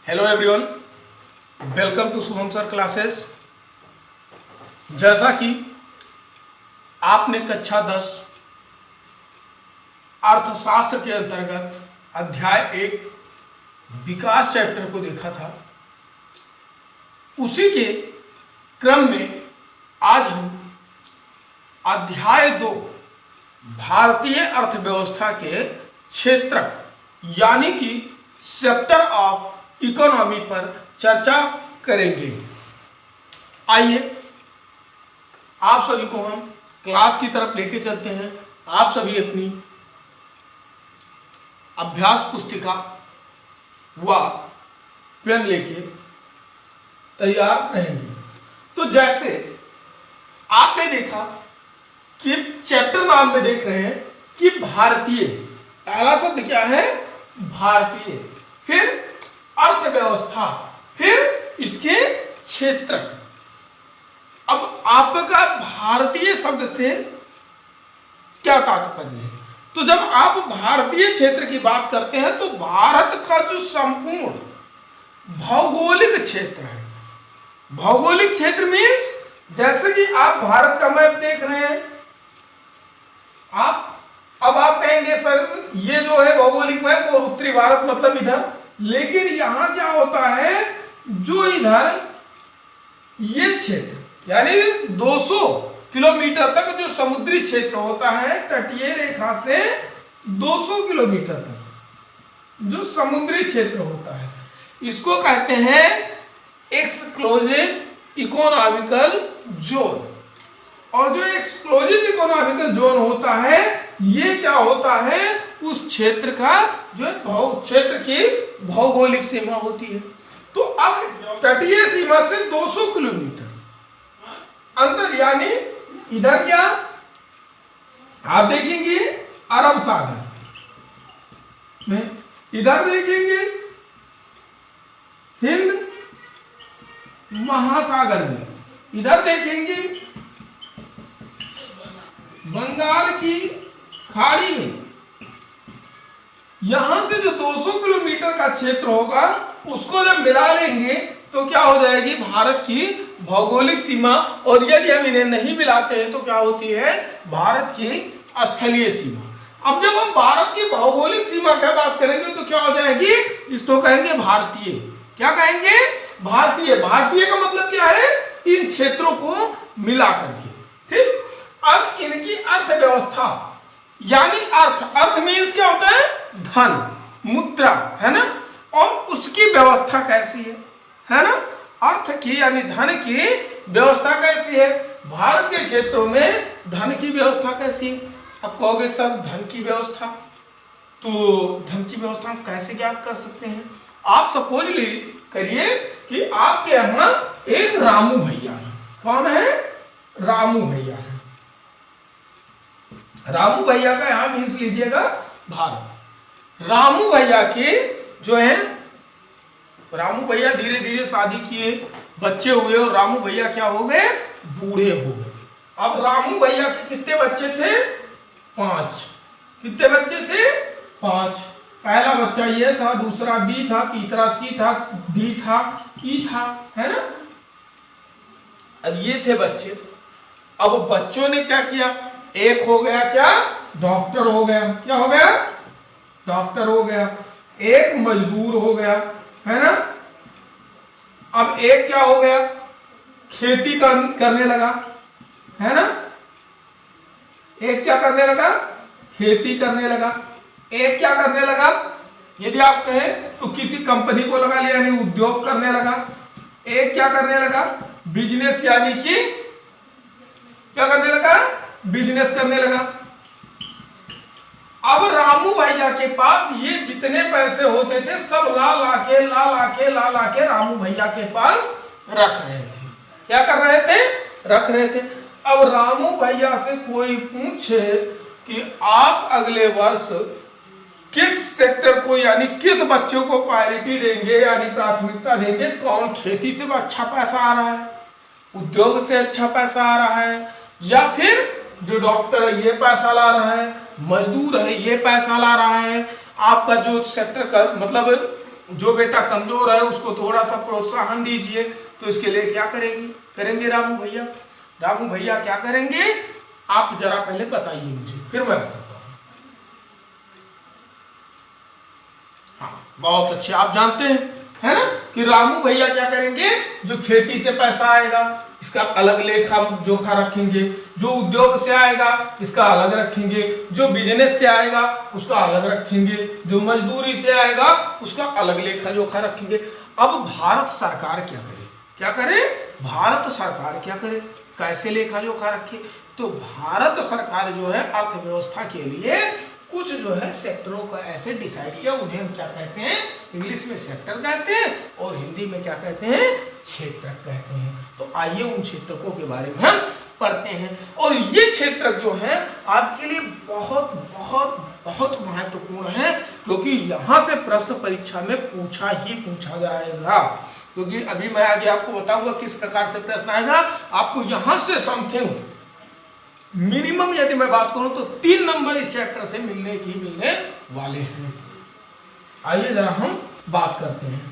Hello everyone, welcome to Shubham sir classes. जैसा कि आपने कक्षा 10 अर्थशास्त्र के अंतर्गत अध्याय 1 विकास चैप्टर को देखा था, उसी के क्रम में आज हम अध्याय 2 भारतीय अर्थव्यवस्था के क्षेत्रक यानी कि सेक्टर ऑफ इकोनॉमी पर चर्चा करेंगे। आइए आप सभी को हम क्लास की तरफ लेके चलते हैं। आप सभी अपनी अभ्यास पुस्तिका व पेन लेके तैयार रहेंगे। तो जैसे आपने देखा कि चैप्टर नाम में देख रहे हैं कि भारतीय, पहला शब्द क्या है? भारतीय, फिर अर्थव्यवस्था, फिर इसके क्षेत्रक। अब आपका भारतीय शब्द से क्या तात्पर्य है? तो जब आप भारतीय क्षेत्र की बात करते हैं तो भारत का जो संपूर्ण भौगोलिक क्षेत्र है, भौगोलिक क्षेत्र मीन्स जैसे कि आप भारत का मैप देख रहे हैं, अब आप कहेंगे सर ये जो है भौगोलिक मैप और उत्तरी भारत मतलब इधर, लेकिन यहां क्या होता है, जो इधर ये क्षेत्र यानी 200 किलोमीटर तक जो समुद्री क्षेत्र होता है, तटीय रेखा से 200 किलोमीटर तक जो समुद्री क्षेत्र होता है, इसको कहते हैं एक्सक्लूसिव इकोनॉमिकल जोन। और जो एक्सक्लूसिव इकोनॉमिकल जोन होता है, ये क्या होता है, उस क्षेत्र का जो क्षेत्र की भौगोलिक सीमा होती है। तो अब तटीय सीमा से 200 किलोमीटर अंतर, यानी इधर क्या आप देखेंगे अरब सागर में, इधर देखेंगे हिंद महासागर में, इधर देखेंगे बंगाल की खाड़ी में। यहां से जो 200 किलोमीटर का क्षेत्र होगा उसको जब मिला लेंगे तो क्या हो जाएगी भारत की भौगोलिक सीमा। और यदि हम इन्हें नहीं मिलाते हैं तो क्या होती है, भारत की स्थलीय सीमा। अब जब हम भारत की भौगोलिक सीमा की बात करेंगे तो क्या हो जाएगी, इसको कहेंगे भारतीय। क्या कहेंगे? भारतीय। भारतीय का मतलब क्या है, इन क्षेत्रों को मिला करके। ठीक, अब इनकी अर्थव्यवस्था यानी अर्थ मीन्स क्या होता है, धन, मुद्रा, है ना, और उसकी व्यवस्था कैसी है ना, अर्थ की यानी धन की व्यवस्था कैसी है, भारत के क्षेत्रों में धन की व्यवस्था कैसी है। अब कहोगे सर धन की व्यवस्था, तो धन की व्यवस्था हम कैसे ज्ञात कर सकते हैं? आप सपोज करिए कि आपके यहाँ एक रामू भैया है। कौन है? रामू भैया है। रामू भैया का यहां मीन्स लीजिएगा भारत। रामू भैया के जो है, रामू भैया धीरे धीरे शादी किए, बच्चे हुए और रामू भैया क्या हो गए, बूढ़े हो गए। अब रामू भैया के कितने बच्चे थे? 5। कितने बच्चे थे? 5। पहला बच्चा ये था, दूसरा बी था, तीसरा सी था, डी था, ई था, है ना। अब ये थे बच्चे। अब बच्चों ने क्या किया, एक हो गया क्या, डॉक्टर हो गया। क्या हो गया? डॉक्टर हो गया। एक मजदूर हो गया, है ना। अब एक क्या हो गया, खेती करने लगा, है ना। एक क्या करने लगा, खेती करने लगा। एक क्या करने लगा, यदि आप कहें तो किसी कंपनी को लगा लिया यानी उद्योग करने लगा। एक क्या करने लगा, बिजनेस यानी कि क्या करने लगा, बिजनेस करने लगा। अब रामू भैया के पास ये जितने पैसे होते थे सब ला के रामू भैया के पास रख रहे थे। क्या कर रहे थे? रख रहे थे। अब रामू भैया से कोई पूछे कि आप अगले वर्ष किस सेक्टर को यानी किस बच्चों को प्रायोरिटी देंगे यानी प्राथमिकता देंगे, कौन खेती से अच्छा पैसा आ रहा है, उद्योग से अच्छा पैसा आ रहा है, या फिर जो डॉक्टर है ये पैसा ला रहा है, मजदूर है ये पैसा ला रहा है, आपका जो सेक्टर का मतलब जो बेटा कमजोर है उसको थोड़ा सा प्रोत्साहन दीजिए। तो इसके लिए क्या करेंगे रामू भैया? रामू भैया क्या करेंगे आप जरा पहले बताइए मुझे, फिर मैं बताता हूं। हाँ बहुत अच्छे, आप जानते हैं है ना कि रामू भैया क्या करेंगे, जो खेती से पैसा आएगा इसका अलग लेखा जोखा रखेंगे, जो उद्योग से आएगा इसका अलग रखेंगे, जो बिजनेस से आएगा उसका अलग रखेंगे, जो मजदूरी से आएगा उसका अलग लेखा जोखा रखेंगे। अब भारत सरकार क्या करे भारत सरकार क्या करे, कैसे लेखा जोखा रखे? तो भारत सरकार जो है अर्थव्यवस्था के लिए कुछ जो है सेक्टरों को ऐसे डिसाइड किया, उन्हें हम क्या कहते हैं, इंग्लिश में सेक्टर कहते हैं और हिंदी में क्या कहते हैं, क्षेत्र कहते हैं। तो आइए उन क्षेत्रकों के बारे में हम पढ़ते हैं। और ये क्षेत्र जो है आपके लिए बहुत बहुत बहुत महत्वपूर्ण है, क्योंकि यहाँ से प्रश्न परीक्षा में पूछा जाएगा। क्योंकि अभी मैं आगे आपको बताऊंगा किस प्रकार से प्रश्न आएगा। आपको यहाँ से समथिंग मिनिमम यदि मैं बात करूं तो 3 नंबर इस चैप्टर से मिलने वाले हैं। आइए जरा हम बात करते हैं।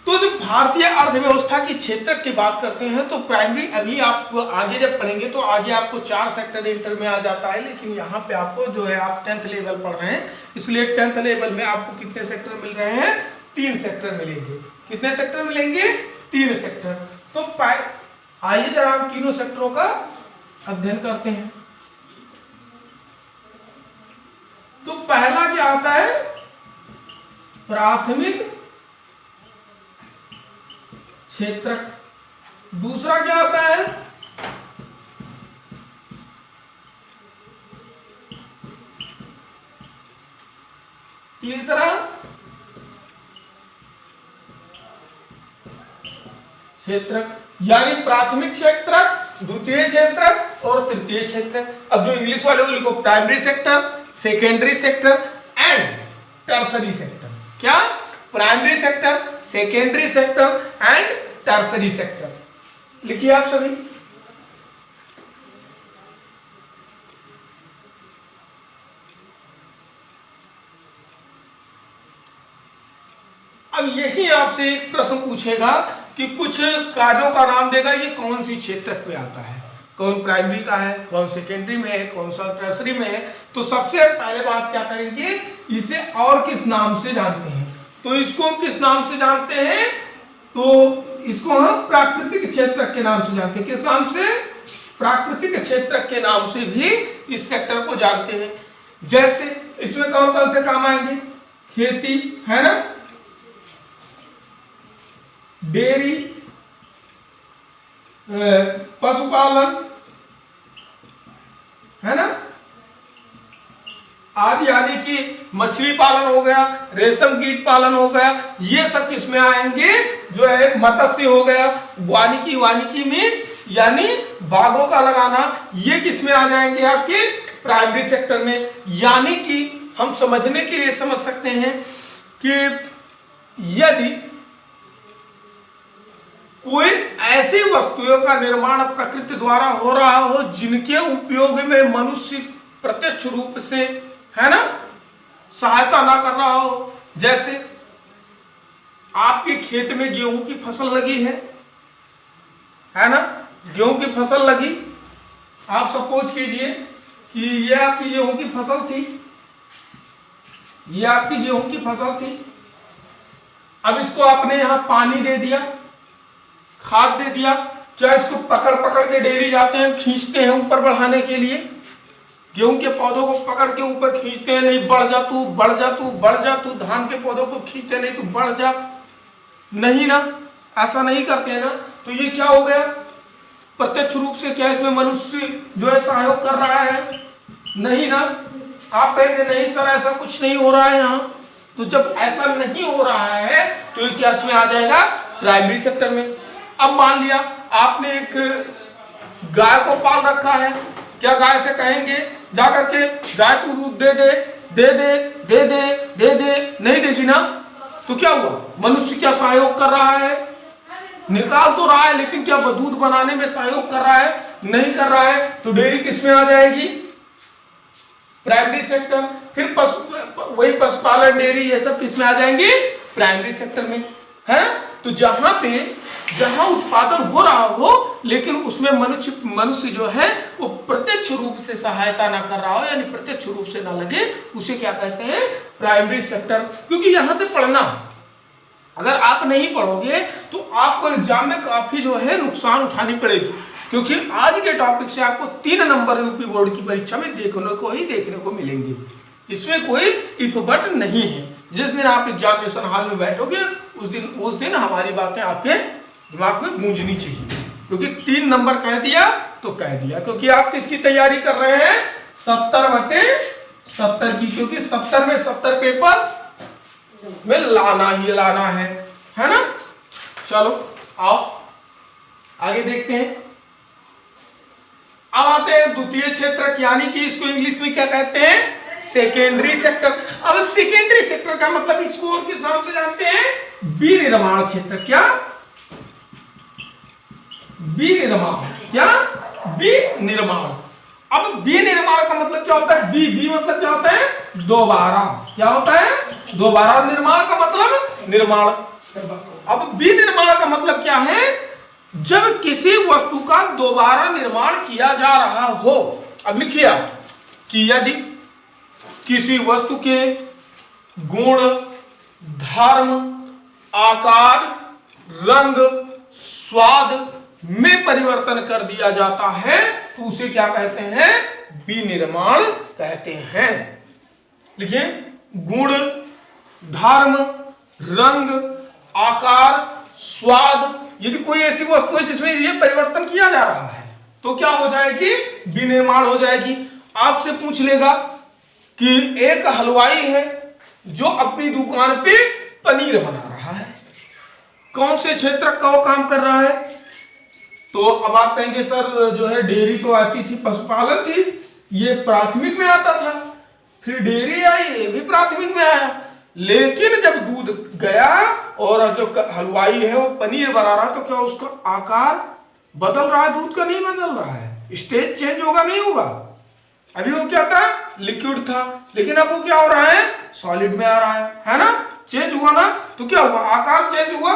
तो जब भारतीय अर्थव्यवस्था की क्षेत्र की बात करते हैं तो प्राइमरी, अभी आप आगे जब पढ़ेंगे तो आगे आपको 4 सेक्टर इंटर में आ जाता है, लेकिन यहाँ पे आपको जो है आप 10th लेवल पढ़ रहे हैं, इसलिए 10th लेवल में आपको कितने सेक्टर मिल रहे हैं, 3 सेक्टर मिलेंगे। कितने सेक्टर मिलेंगे, 3 सेक्टर। तो आइए जरा हम तीनों सेक्टरों का अध्ययन करते हैं। तो पहला क्या आता है, प्राथमिक क्षेत्रक। दूसरा क्या आता है, तीसरा क्षेत्रक, यानी प्राथमिक क्षेत्रक, द्वितीय क्षेत्रक और तृतीय क्षेत्रक। अब जो इंग्लिश वाले को लिखो, primary sector, secondary sector and tertiary sector. क्या, primary sector, secondary sector and tertiary sector. लिखिए आप सभी। अब यही आपसे एक प्रश्न पूछेगा कि कुछ कार्यों का नाम देगा, ये कौन सी क्षेत्र पे आता है, कौन प्राइमरी का है, कौन सेकेंडरी में है, कौन सा टर्सरी में है। तो सबसे पहले बात क्या करेंगे, इसे और किस नाम से जानते हैं। तो इसको किस नाम से जानते हैं, तो इसको हम प्राकृतिक क्षेत्र के नाम से जानते हैं। किस नाम से, प्राकृतिक क्षेत्र के नाम से भी इस सेक्टर को जानते हैं। जैसे इसमें कौन कौन से काम आएंगे, खेती है ना, डेयरी, पशुपालन है ना, आदि, यानी कि मछली पालन हो गया, रेशम कीट पालन हो गया, ये सब किसमें आएंगे, जो है मत्स्य हो गया, वानिकी मीन्स यानी बागों का लगाना, ये किसमें आ जाएंगे, आपके प्राइमरी सेक्टर में। यानी कि हम समझने के लिए समझ सकते हैं कि यदि कोई ऐसी वस्तुओं का निर्माण प्रकृति द्वारा हो रहा हो जिनके उपयोग में मनुष्य प्रत्यक्ष रूप से, है ना, सहायता ना कर रहा हो। जैसे आपके खेत में गेहूं की फसल लगी है ना, गेहूं की फसल लगी, आप सपोज कीजिए कि ये आपकी गेहूं की फसल थी, ये आपकी गेहूं की फसल थी। अब इसको आपने यहां पानी दे दिया, खाद दे दिया, चाहे इसको पकड़ के डेयरी जाते हैं, खींचते हैं ऊपर बढ़ाने के लिए, गेहूं के पौधों को पकड़ के ऊपर खींचते हैं, नहीं बढ़ जा तू, बढ़ जा तू, बढ़ जा तू। धान के पौधों को खींचते नहीं, तू बढ़ जा, नहीं ना, ऐसा नहीं करते हैं ना। तो ये क्या हो गया, प्रत्यक्ष रूप से क्या इसमें मनुष्य जो है सहयोग कर रहा है, नहीं ना। आप कहेंगे नहीं सर ऐसा कुछ नहीं हो रहा है यहाँ। तो जब ऐसा नहीं हो रहा है तो ये क्या इसमें आ जाएगा, प्राइमरी सेक्टर में। अब मान लिया आपने एक गाय को पाल रखा है, क्या गाय से कहेंगे जाकर के गाय को दूध दे दे दे दे दे दे दे दे, नहीं देगी ना। तो क्या हुआ, मनुष्य क्या सहयोग कर रहा है, निकाल तो रहा है, लेकिन क्या दूध बनाने में सहयोग कर रहा है, नहीं कर रहा है। तो डेयरी किसमें आ जाएगी, प्राइमरी सेक्टर। फिर वही पशुपालन, डेयरी, ये सब किस में आ जाएंगे? प्राइमरी सेक्टर में, है। तो जहां उत्पादन हो रहा हो लेकिन उसमें मनुष्य जो है वो प्रत्यक्ष रूप से सहायता ना कर रहा हो, यानी प्रत्यक्ष रूप से ना लगे, उसे क्या कहते हैं? Primary sector. क्योंकि यहां से पढ़ना, अगर आप नहीं पढ़ोगे तो आपको एग्जाम में काफी जो है नुकसान उठानी पड़ेगी। क्योंकि आज के टॉपिक से आपको 3 नंबर यूपी बोर्ड की परीक्षा में देखने को मिलेंगे। इसमें कोई इफ बट नहीं है। जिस दिन आप एग्जामिनेशन हॉल में बैठोगे उस दिन हमारी बातें आपके दिमाग में गूंजनी चाहिए। क्योंकि 3 नंबर कह दिया तो कह दिया। क्योंकि आप किसकी तैयारी कर रहे हैं? 70/70 की। क्योंकि 70 में 70 पेपर में लाना ही लाना है ना। चलो आओ आगे देखते हैं। अब आते हैं द्वितीय क्षेत्र, यानी कि इसको इंग्लिश में क्या कहते हैं? Secondary sector. अब सेकेंडरी सेक्टर का मतलब इसको और किस नाम से जानते हैं? विनिर्माण क्षेत्र। क्या? विनिर्माण। क्या? विनिर्माण। अब विनिर्माण का मतलब क्या होता है? बी मतलब क्या होता है? दोबारा। क्या होता है? दोबारा। निर्माण का मतलब निर्माण। अब विनिर्माण का मतलब क्या है? जब किसी वस्तु का दोबारा निर्माण किया जा रहा हो। अब लिखिए कि यदि किसी वस्तु के गुण, धर्म, आकार, रंग, स्वाद में परिवर्तन कर दिया जाता है तो उसे क्या कहते हैं? विनिर्माण कहते हैं। लिखिए, गुण, धर्म, रंग, आकार, स्वाद, यदि कोई ऐसी वस्तु है जिसमें ये परिवर्तन किया जा रहा है तो क्या हो जाएगी? विनिर्माण हो जाएगी। आपसे पूछ लेगा कि एक हलवाई है जो अपनी दुकान पे पनीर बना रहा है, कौन से क्षेत्र का वो काम कर रहा है? तो अब आप कहेंगे सर जो है डेयरी तो आती थी, पशुपालन थी, ये प्राथमिक में आता था, फिर डेयरी आई, ये भी प्राथमिक में आया। लेकिन जब दूध गया और जो हलवाई है वो पनीर बना रहा है तो क्या उसका आकार बदल रहा है? दूध का नहीं बदल रहा है, स्टेज चेंज होगा नहीं होगा। अभी वो क्या था? लिक्विड था, लेकिन अब वो क्या हो रहा है? सॉलिड में आ रहा है ना। चेंज हुआ ना, तो क्या हुआ? आकार चेंज हुआ,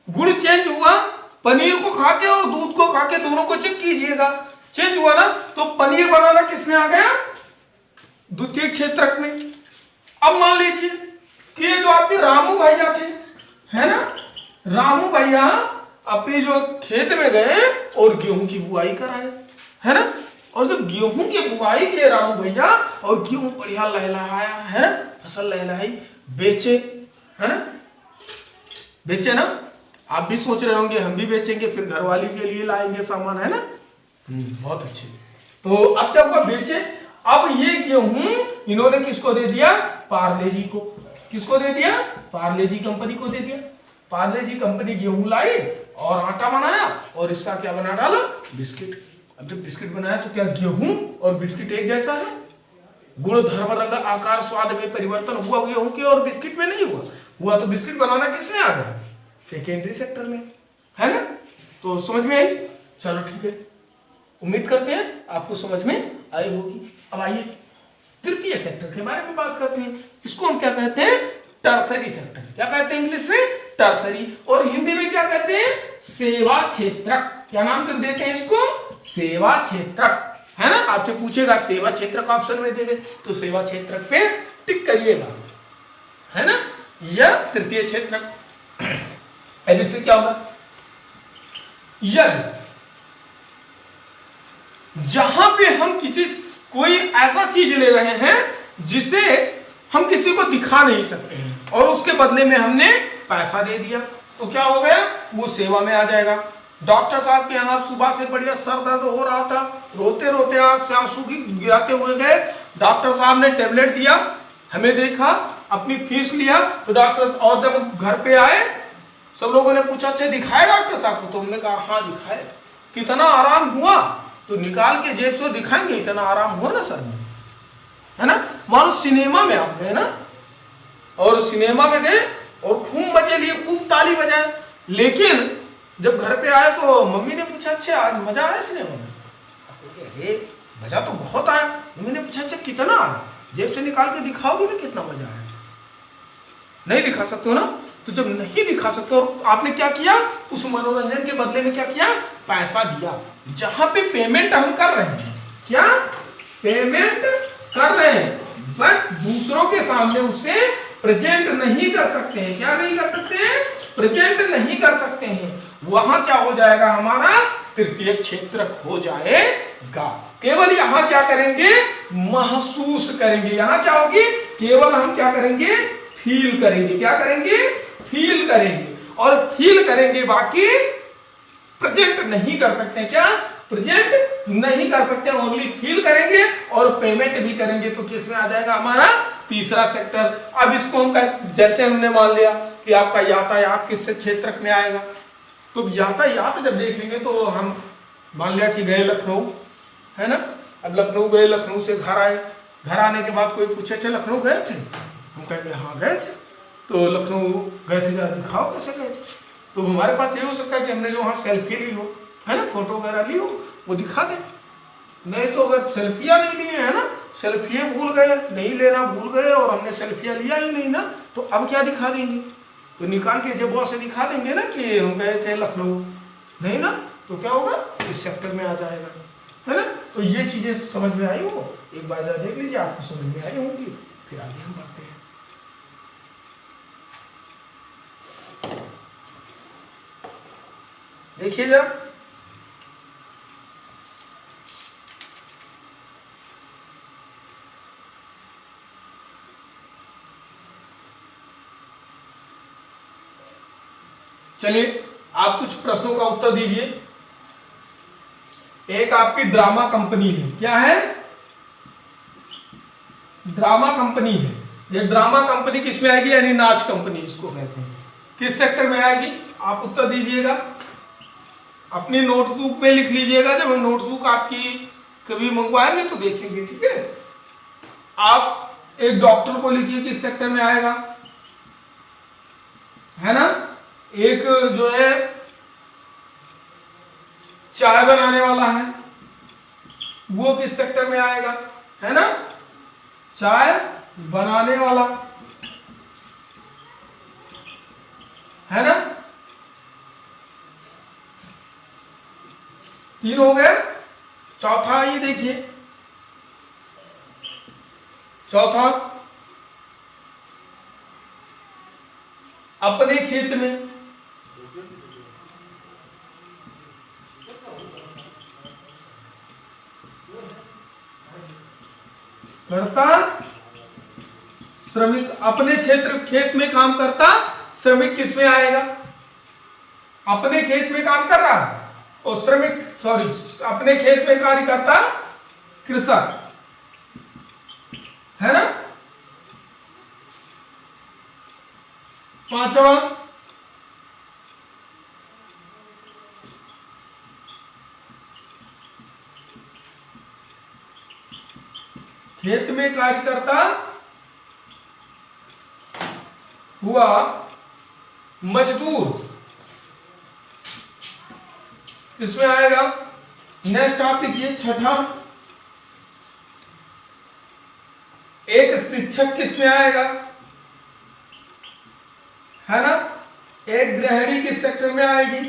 गुण चेंज हुआ। पनीर को खा के और दूध को खा के दोनों को चेक कीजिएगा, चेंज हुआ ना। तो पनीर बनाना किसमें आ गया? द्वितीय क्षेत्रक में। अब मान लीजिए कि ये जो आपके रामू भैया थे, है ना, रामू भैया अपने जो खेत में गए और गेहूं की बुआई कराए, है ना। और जब गेहूं की बुआई के लिए रामू भैया और गेहूं बढ़िया लहलहाया, है ना, फसल लहलहाई, बेचे, है ना, बेचे ना। आप भी सोच रहे होंगे हम भी बेचेंगे, फिर घरवाली के लिए लाएंगे सामान, है ना। बहुत अच्छे। तो अब क्या हुआ? बेचे। अब ये गेहूं इन्होंने किसको दे दिया? पार्ले जी को। किसको दे दिया? पार्ले जी कंपनी को दे दिया। पार्ले जी कंपनी गेहूं लाई और आटा बनाया और इसका क्या बना डाला? बिस्किट। अब जब बिस्किट बनाया तो क्या गेहूं और बिस्किट एक जैसा है? गुण, धर्म, रंग, आकार, स्वाद में परिवर्तन हुआ गेहूं के और बिस्किट में नहीं हुआ तो बिस्किट बनाना किसमें आ गया? सेकेंडरी सेक्टर में, है ना। तो समझ में आई? चलो ठीक है, उम्मीद करते हैं आपको समझ में आई होगी। अब आइए तृतीय सेक्टर के बारे में बात करते हैं। इसको हम क्या कहते हैं? Tertiary sector. क्या कहते हैं इंग्लिश में? टर्सरी। और हिंदी में क्या कहते हैं? सेवा क्षेत्रक। क्या नाम कर देते हैं इसको? सेवा क्षेत्रक, है ना। आपसे पूछेगा सेवा क्षेत्रक ऑप्शन में दे दे तो सेवा क्षेत्रक पे टिक करिएगा, है ना। यह तृतीय क्षेत्रक। अब इससे क्या होगा? यदि जहां पे हम कोई ऐसा चीज ले रहे हैं जिसे हम किसी को दिखा नहीं सकते हैं और उसके बदले में हमने पैसा दे दिया तो क्या हो गया? वो सेवा में आ जाएगा। डॉक्टर साहब के यहाँ सुबह से बढ़िया सर दर्द हो रहा था, रोते रोते आंख से आंसू गिराते हुए गए, डॉक्टर साहब ने टेबलेट दिया, हमें देखा, अपनी फीस लिया। तो डॉक्टर, और जब घर पे आए सब लोगों ने पूछा अच्छा दिखाए डॉक्टर साहब को? तो हमने कहा हाँ दिखाए। कितना आराम हुआ? तो निकाल के जेब से दिखाएंगे इतना आराम हुआ ना सर में, है ना। मानो सिनेमा में आप गए ना, और सिनेमा में गए और खूब मजे लिए, खूब ताली बजाए, लेकिन जब घर पे आए तो मम्मी ने पूछा अच्छा आज मजा आया सिनेमा में? अरे मजा तो बहुत आया। मैंने पूछा अच्छा कितना आया, जेब से निकाल के दिखाओगे ना कितना मजा आया? नहीं दिखा सकते हो ना। तो जब नहीं दिखा सकते और आपने क्या किया, उस मनोरंजन के बदले में क्या किया, पैसा दिया। जहां पे पेमेंट हम कर रहे हैं, क्या पेमेंट कर रहे हैं, बट दूसरों के सामने उसे प्रेजेंट नहीं कर सकते हैं। क्या नहीं कर सकते हैं, प्रेजेंट नहीं कर सकते हैं। वहां क्या हो जाएगा, हमारा तृतीय क्षेत्र हो जाएगा। केवल यहां क्या करेंगे, महसूस करेंगे। यहां क्या होगी, केवल हम क्या करेंगे, फील करेंगे। क्या करेंगे, फील करेंगे। और फील करेंगे, बाकी प्रेजेंट नहीं कर सकते। क्या प्रेजेंट नहीं कर सकते, ओनली फील करेंगे और पेमेंट भी करेंगे। तो किस में आ जाएगा हमारा तीसरा सेक्टर। अब इसको हम जैसे हमने मान लिया कि आपका यातायात किस क्षेत्र में आएगा, तो यातायात जब देखेंगे तो हम मान लिया कि गए लखनऊ, है ना। अब लखनऊ गए, लखनऊ से घर आए, घर आने के बाद कोई पूछे अच्छा लखनऊ गए थे, हम कहेंगे हाँ गए थे। तो लखनऊ गए थे, जरा दिखाओ कैसे गए थे। तो हमारे पास ये हो सकता है कि हमने जो वहाँ सेल्फी ली हो, है ना, फोटो वगैरह ली हो, वो दिखा दे। नहीं तो अगर सेल्फियाँ नहीं लिए, है ना, सेल्फियाँ भूल गए, नहीं लेना भूल गए और हमने सेल्फियाँ लिया ही नहीं ना, तो अब क्या दिखा देंगे, तो निकाल के जेब से दिखा देंगे ना कि हम गए थे लखनऊ, नहीं ना, तो क्या होगा, इस सेक्टर में आ जाएगा, है ना। तो ये चीजें समझ में आई हो, एक बार जरा देख लीजिए, आपको समझ में आई होंगी, फिर आगे हम बढ़ते हैं। देखिए जरा, चलिए आप कुछ प्रश्नों का उत्तर दीजिए। एक आपकी ड्रामा कंपनी है, क्या है, ड्रामा कंपनी है। ये ड्रामा कंपनी किस में आएगी, यानी नाच कंपनी जिसको कहते हैं, किस सेक्टर में आएगी, आप उत्तर दीजिएगा। अपनी नोटबुक में लिख लीजिएगा, जब हम नोटबुक आपकी कभी मंगवाएंगे तो देखेंगे, ठीक है। आप एक डॉक्टर को लिखिए, किस सेक्टर में आएगा, है ना। एक जो है चाय बनाने वाला है, वो किस सेक्टर में आएगा, है ना, चाय बनाने वाला, है ना। 3 हो गए। चौथा ये देखिए, चौथा अपने खेत में, करता श्रमिक, अपने क्षेत्र खेत में काम करता श्रमिक किस में आएगा, अपने खेत में काम कर रहा और श्रमिक, सॉरी, अपने खेत में कार्य करता कृषक, है ना। 5वां खेत में कार्य करता हुआ मजदूर इसमें आएगा। नेक्स्ट आप लिखिए 6ठा, एक शिक्षक किसमें आएगा, है ना। एक गृहिणी किस सेक्टर में आएगी,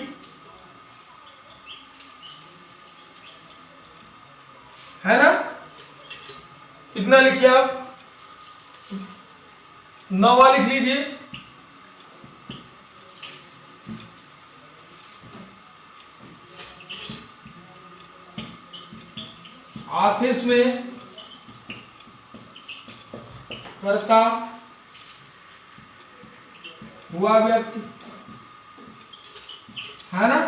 है ना। कितना लिखिए आप, 9वां लिख लीजिए। ऑफिस में करता हुआ व्यक्ति, है ना।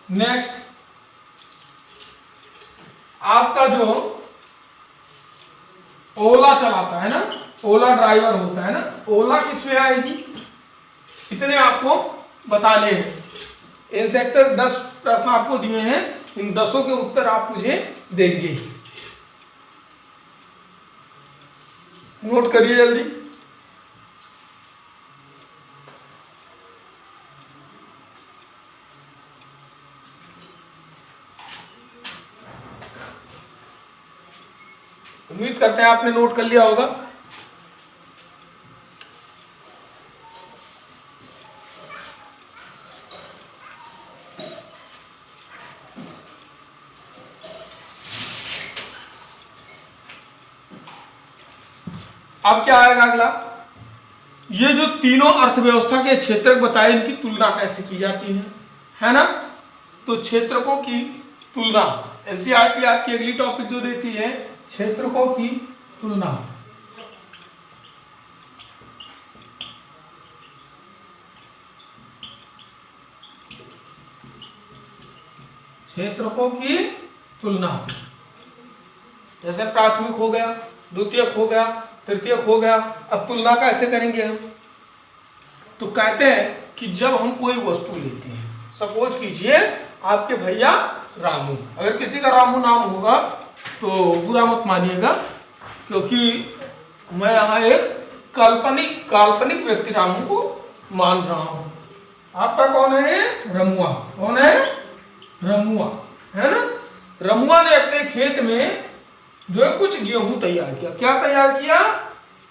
नेक्स्ट आपका जो ओला चलाता है ना, ओला ड्राइवर होता है ना, ओला किसमें आएगी, इतने आपको बताने हैं। इन सेक्टर 10 प्रश्न आपको दिए हैं, इन 10 के उत्तर आप मुझे देंगे, नोट करिए जल्दी। करते हैं, आपने नोट कर लिया होगा। अब क्या आएगा अगला, ये जो तीनों अर्थव्यवस्था के क्षेत्रक बताए इनकी तुलना कैसे की जाती है ना। तो क्षेत्रकों की तुलना, एनसीईआरटी आपकी अगली टॉपिक जो देती है क्षेत्रकों की तुलना। क्षेत्रकों की तुलना, जैसे प्राथमिक हो गया, द्वितीयक हो गया, तृतीयक हो गया। अब तुलना कैसे करेंगे हम, तो कहते हैं कि जब हम कोई वस्तु लेते हैं, सपोज कीजिए आपके भैया रामू, अगर किसी का रामू नाम होगा तो बुरा मत मानिएगा, क्योंकि मैं यहाँ एक काल्पनिक व्यक्ति रामू को मान रहा हूं। आपका कौन है, रमुआ, कौन है, रमुआ, है ना। रमुआ ने अपने खेत में जो है कुछ गेहूं तैयार किया। क्या तैयार किया,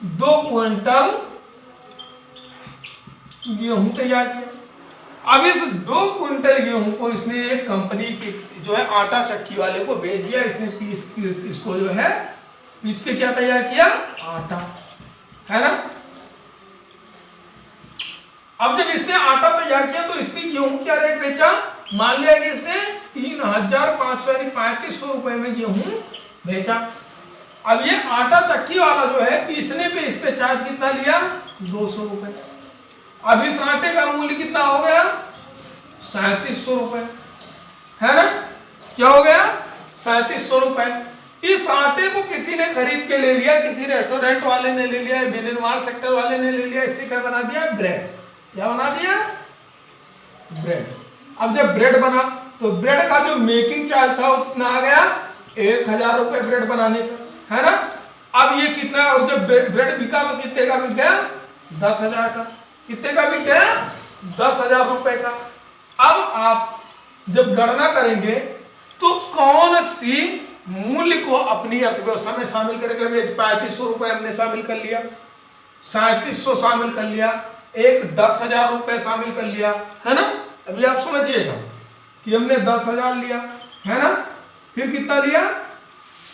2 क्विंटल गेहूं तैयार किया। अब इस 2 क्विंटल गेहूं को इसने एक कंपनी की जो है आटा चक्की वाले को भेज दिया। इसने इसको जो है पीस के क्या तैयार किया, आटा, है ना। अब जब इसने आटा तैयार किया तो इसने गेहूं क्या रेट बेचा, मान लिया कि इसने 3,500 यानी 3,500 रुपए में गेहूं बेचा। अब ये आटा चक्की वाला जो है पीसने पे इस पे चार्ज कितना लिया, 200 रुपए। अब इस आटे का मूल्य कितना हो गया, 3,700 रुपए, है ना। क्या हो गया, 3,700 रुपए। इस आटे को किसी ने खरीद के ले लिया, किसी रेस्टोरेंट वाले ने ले लिया, विनिर्माण सेक्टर वाले ने ले लिया, इससे क्या बना दिया, ब्रेड। क्या बना दिया, ब्रेड। अब जब ब्रेड बना तो ब्रेड का जो मेकिंग चार्ज था वो कितना आ गया, 1,000 रुपए ब्रेड बनाने का, है ना। अब ये कितना, और जब ब्रेड बिका तो कितने का बिक गया, 10,000 का। कितने का बिक गया, 10,000 रुपए का। अब आप जब गणना करेंगे तो कौन सी मूल्य को अपनी अर्थव्यवस्था में शामिल करेंगे। 3,500 रुपए हमने शामिल कर लिया, 3,700 शामिल कर लिया, एक 10,000 रुपए शामिल कर लिया, है ना। अभी आप समझिएगा कि हमने 10,000 लिया, है ना, फिर कितना लिया,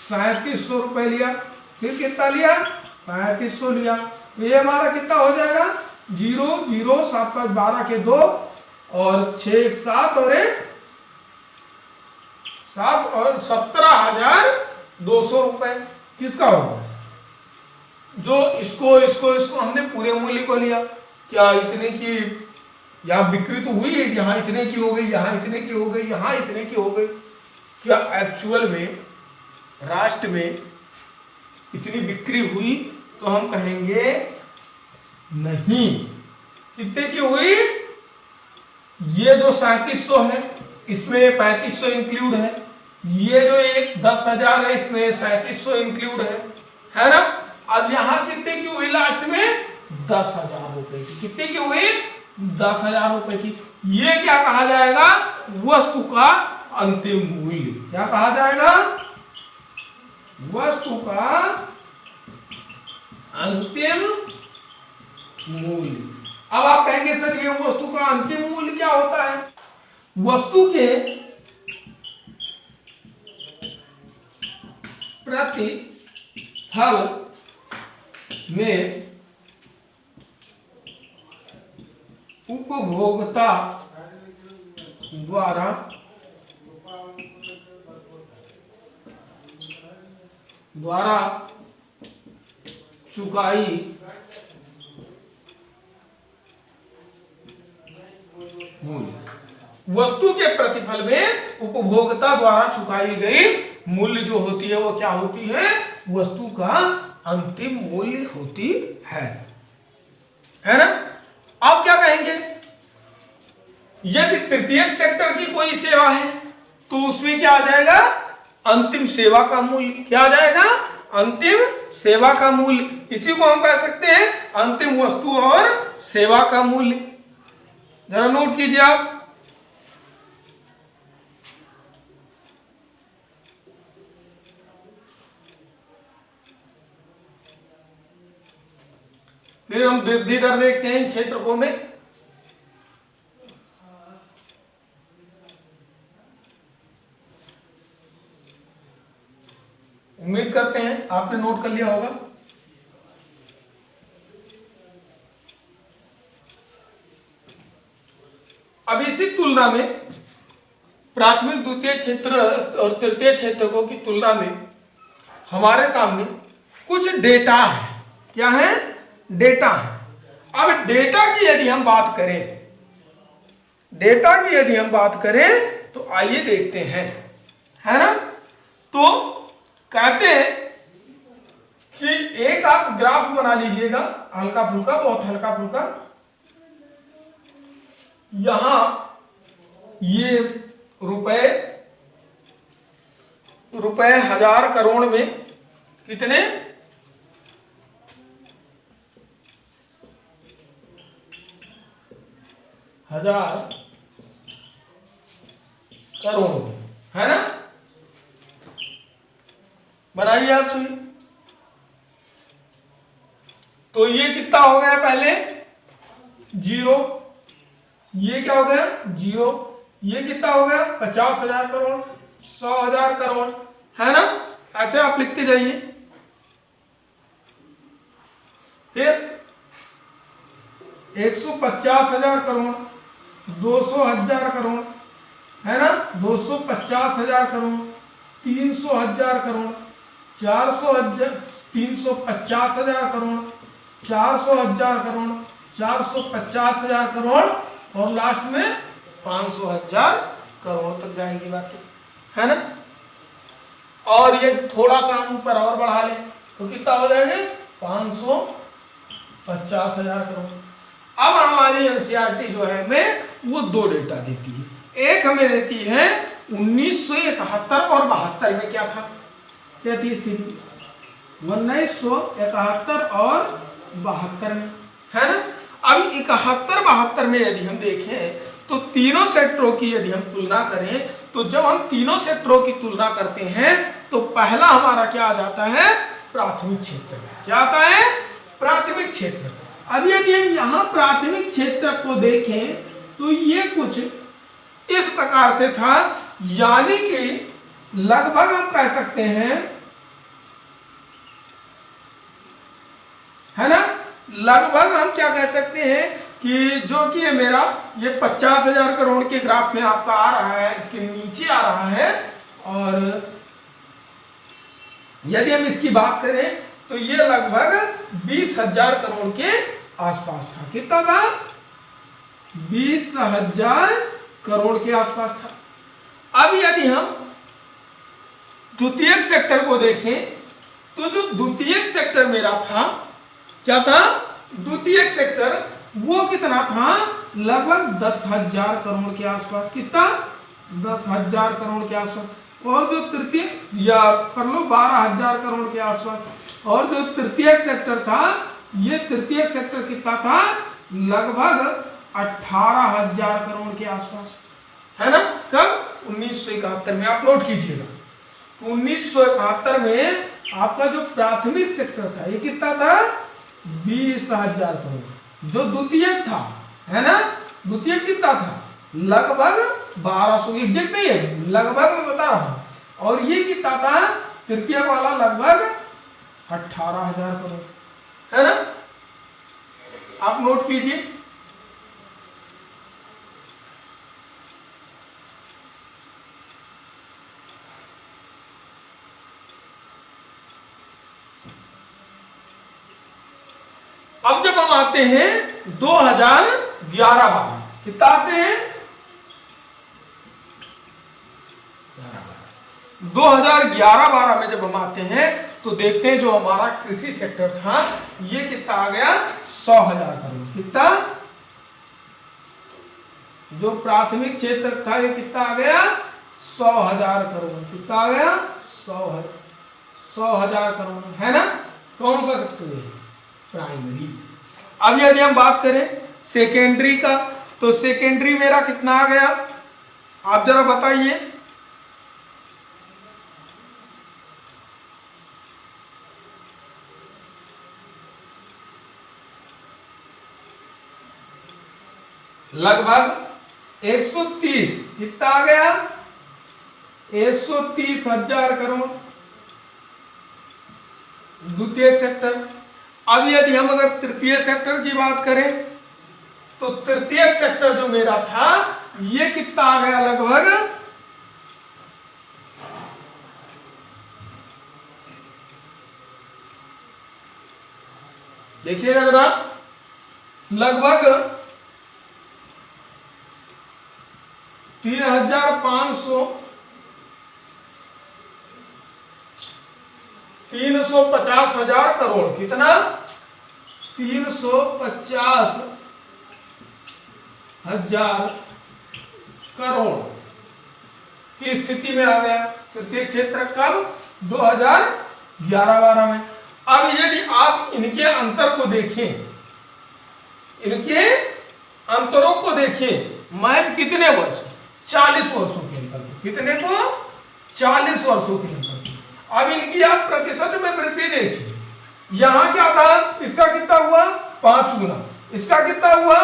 3,700 रुपए लिया, फिर कितना लिया, 3,500 लिया। तो ये हमारा कितना हो जाएगा, 0 0 7 5 12 के 2 और 6 1 7 और 1 7 और 17,200 रुपए किसका होगा, जो इसको हमने पूरे मूल्य को लिया। क्या इतने की यहाँ बिक्री तो हुई है, यहाँ इतने की हो गई, यहाँ इतने की हो गई, यहाँ इतने की हो गई। क्या एक्चुअल में राष्ट्र में इतनी बिक्री हुई, तो हम कहेंगे नहीं। कितने की हुई, ये जो 3,700 है इसमें 3,500 इंक्लूड है, ये जो एक 10,000 है इसमें 3,700 इंक्लूड है ना। अब यहां कितने की हुई, लास्ट में 10,000 रुपए की। कितने की हुई, 10,000 रुपए की। ये क्या कहा जाएगा, वस्तु का अंतिम मूल्य। क्या कहा जाएगा, वस्तु का अंतिम मूल्य। अब आप कहेंगे सर ये वस्तु का अंतिम मूल्य क्या होता है, वस्तु के प्रतिफल में उपभोक्ता द्वारा चुकाई मूल्य। वस्तु के प्रतिफल में उपभोक्ता द्वारा चुकाई गई मूल्य जो होती है वो क्या होती है, वस्तु का अंतिम मूल्य होती है ना। आप क्या कहेंगे, यदि तृतीय सेक्टर की कोई सेवा है तो उसमें क्या आ जाएगा, अंतिम सेवा का मूल्य। क्या आ जाएगा, अंतिम सेवा का मूल्य। इसी को हम कह सकते हैं अंतिम वस्तु और सेवा का मूल्य। जरा नोट कीजिए आप। फिर हम वृद्धि दर देखते हैं इन क्षेत्रकों में। उम्मीद करते हैं आपने नोट कर लिया होगा। अब इसी तुलना में प्राथमिक द्वितीय क्षेत्र और तृतीय क्षेत्रकों की तुलना में हमारे सामने कुछ डेटा है। क्या है? डेटा है। अब डेटा की यदि हम बात करें, डेटा की यदि हम बात करें तो आइए देखते हैं, है ना। तो कहते हैं कि एक आप ग्राफ बना लीजिएगा, हल्का फुल्का, बहुत हल्का फुल्का। यहां ये रुपए हजार करोड़ में कितने? हजार करोड़ में, है ना। बनाइए आप सही। तो ये कितना हो गया? पहले जीरो, ये क्या हो गया? जीरो। ये कितना हो गया? 50,000 करोड़, 100,000 करोड़, है ना। ऐसे आप लिखते जाइए। फिर 150,000 करोड़, 200,000 करोड़, है ना, 250,000 करोड़, 300,000 करोड़, 400,000, 350,000 करोड़, 400,000 करोड़, 450,000 करोड़ और लास्ट में 500,000 करोड़ तक जाएंगी बातें, है ना। और ये थोड़ा सा हम ऊपर और बढ़ा लें तो कितना हो जाएंगे? 550,000 करोड़। अब हमारी एनसीईआरटी जो है हमें वो दो डेटा देती है। एक हमें देती है 1971 और 72 में क्या था, क्या थी स्थिति? 1971 और 72 में, है ना। अभी 71-72 में यदि हम देखें तो तीनों सेक्टरों की यदि हम तुलना करें तो जब हम तीनों सेक्टरों की तुलना करते हैं तो पहला हमारा क्या आ जाता है? प्राथमिक क्षेत्र। क्या आता है? प्राथमिक क्षेत्र। अब यदि हम यहां प्राथमिक क्षेत्र को देखें तो ये कुछ इस प्रकार से था, यानी कि लगभग हम कह सकते हैं, है ना, लगभग हम क्या कह सकते हैं कि जो कि ये मेरा ये 50,000 करोड़ के ग्राफ में आपका आ रहा है कि नीचे आ रहा है। और यदि हम इसकी बात करें तो ये लगभग 20,000 करोड़ के आसपास था। कितना था? 20,000 करोड़ के आसपास था। अब यदि हम द्वितीयक सेक्टर को देखें तो जो द्वितीयक सेक्टर मेरा था, क्या था? द्वितीयक सेक्टर वो कितना था? लगभग 10,000 करोड़ के आसपास। कितना? 10,000 करोड़ के आसपास। और जो तृतीय या कर लो 12,000 करोड़ के आसपास। और जो तृतीयक सेक्टर था, ये तृतीयक सेक्टर कितना था? लगभग 18,000 करोड़ के आसपास, है ना। कब? 1971 में। आप नोट कीजिएगा, 1971 में आपका जो प्राथमिक सेक्टर था ये कितना था? 20,000 करोड़। जो द्वितीयक था, है ना, द्वितीयक कितना था? लगभग 1200, एग्जैक्ट नहीं है, लगभग मैं बता रहा हूं। और ये कितना था? तृतीयक वाला लगभग 18,000 करोड़, है ना। आप नोट कीजिए। अब जब हम आते हैं 2011-12, कितना आते हैं? 2011-12 में जब हम आते हैं तो देखते हैं जो हमारा कृषि सेक्टर था ये कितना आ गया? 100,000 करोड़। कितना? जो प्राथमिक क्षेत्र था ये कितना आ गया? 100,000 करोड़। कितना आ गया? 100,000 करोड़, है ना। कौन सा सेक्टर है? प्राइमरी। अब यदि हम बात करें सेकेंडरी का तो सेकेंडरी मेरा कितना आ गया? आप जरा बताइए। लगभग 130, कितना आ गया 130,000 करोड़ द्वितीय सेक्टर। अब यदि हम अगर तृतीय सेक्टर की बात करें तो तृतीय सेक्टर जो मेरा था ये कितना आ गया लगभग देखिएगा जरा, लगभग 3,500 350,000 करोड़, कितना 350,000 करोड़ की स्थिति में आ गया तृतीय क्षेत्र कब 2011-12 में। अब यदि आप इनके अंतर को देखें, इनके अंतरों को देखें, मैच कितने वर्ष 40 वर्षों के अंतर, कितने को 40 वर्षों के अंतर। अब इनकी आप प्रतिशत में वृद्धि देखिए, यहां क्या था, इसका कितना हुआ 5 गुना, इसका कितना हुआ,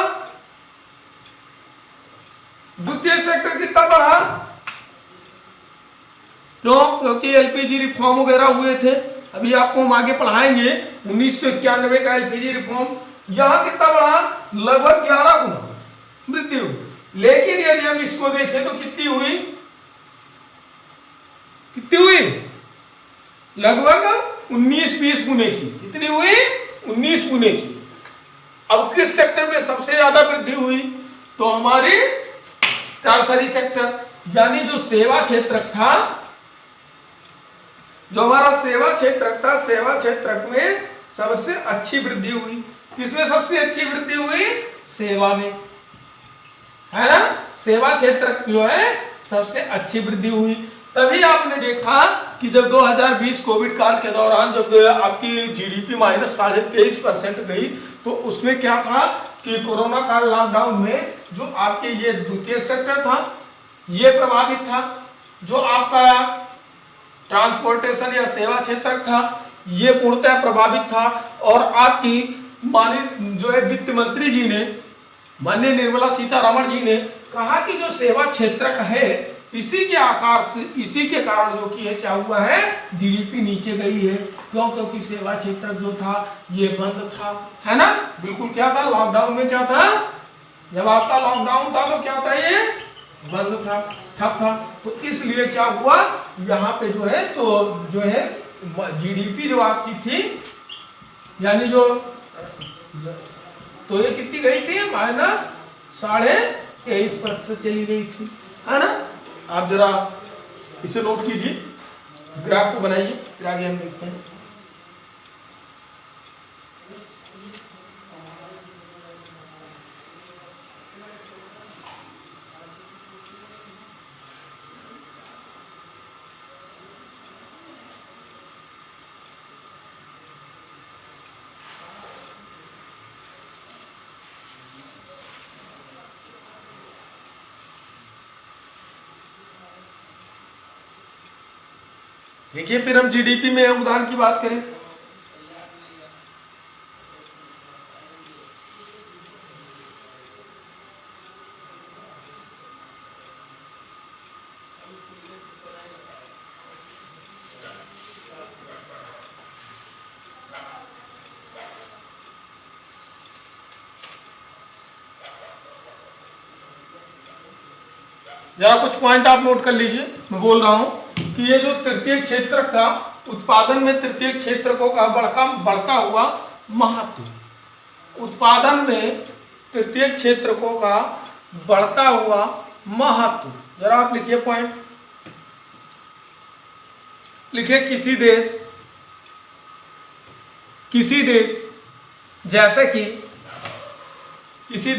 द्वितीय सेक्टर कितना बढ़ा, क्यों, क्योंकि एलपीजी रिफॉर्म वगैरह हुए थे। अभी आपको हम आगे पढ़ाएंगे 1991 का एलपीजी रिफॉर्म, यहां कितना बढ़ा, लगभग 11 गुना वृद्धि हुई। लेकिन यदि हम इसको देखें तो कितनी हुई, कितनी हुई, लगभग 19-20 गुने की, कितनी हुई 19 गुने की। अब किस सेक्टर में सबसे ज्यादा वृद्धि हुई, तो हमारे टर्सरी सेक्टर, यानी जो सेवा क्षेत्र था, जो हमारा सेवा क्षेत्र था, सेवा क्षेत्र में सबसे अच्छी वृद्धि हुई। किसमें सबसे अच्छी वृद्धि हुई, सेवा में, है ना, सेवा क्षेत्र जो है सबसे अच्छी वृद्धि हुई। तभी आपने देखा कि जब 2020 कोविड काल के दौरान जब आपकी जीडीपी -23.5% गई, तो उसमें क्या था कि कोरोना काल लॉकडाउन में जो आपके ये द्वितीय सेक्टर था ये प्रभावित था, जो आपका ट्रांसपोर्टेशन या सेवा क्षेत्र था ये पूर्णतः प्रभावित था। और आपकी माननीय जो है वित्त मंत्री जी ने, माननीय निर्मला सीतारमण जी ने कहा कि जो सेवा क्षेत्र है इसी के आकार से, इसी के कारण जो कि है क्या हुआ है, जीडीपी नीचे गई है। क्यों, क्योंकि सेवा क्षेत्र जो था ये बंद था, है ना, बिल्कुल क्या था, लॉकडाउन में क्या था, जब आपका लॉकडाउन था तो क्या था, ये बंद था, ठप था। तो इसलिए क्या हुआ, यहाँ पे जो है तो जो है जीडीपी जो आपकी थी, यानी जो, तो ये कितनी गई थी, -23.5% चली गई थी, है ना। आप जरा इसे नोट कीजिए, ग्राफ को बनाइए, फिर आगे हम देखते हैं। देखिए, फिर हम जीडीपी में उदाहरण की बात करें, जरा कुछ पॉइंट आप नोट कर लीजिए। मैं बोल रहा हूं कि ये जो तृतीय क्षेत्र था, उत्पादन में तृतीय क्षेत्र को का बढ़ता हुआ महत्व, उत्पादन में तृतीय क्षेत्र को का बढ़ता हुआ महत्व, जरा आप लिखिए पॉइंट, लिखिए किसी देश जैसे कि किसी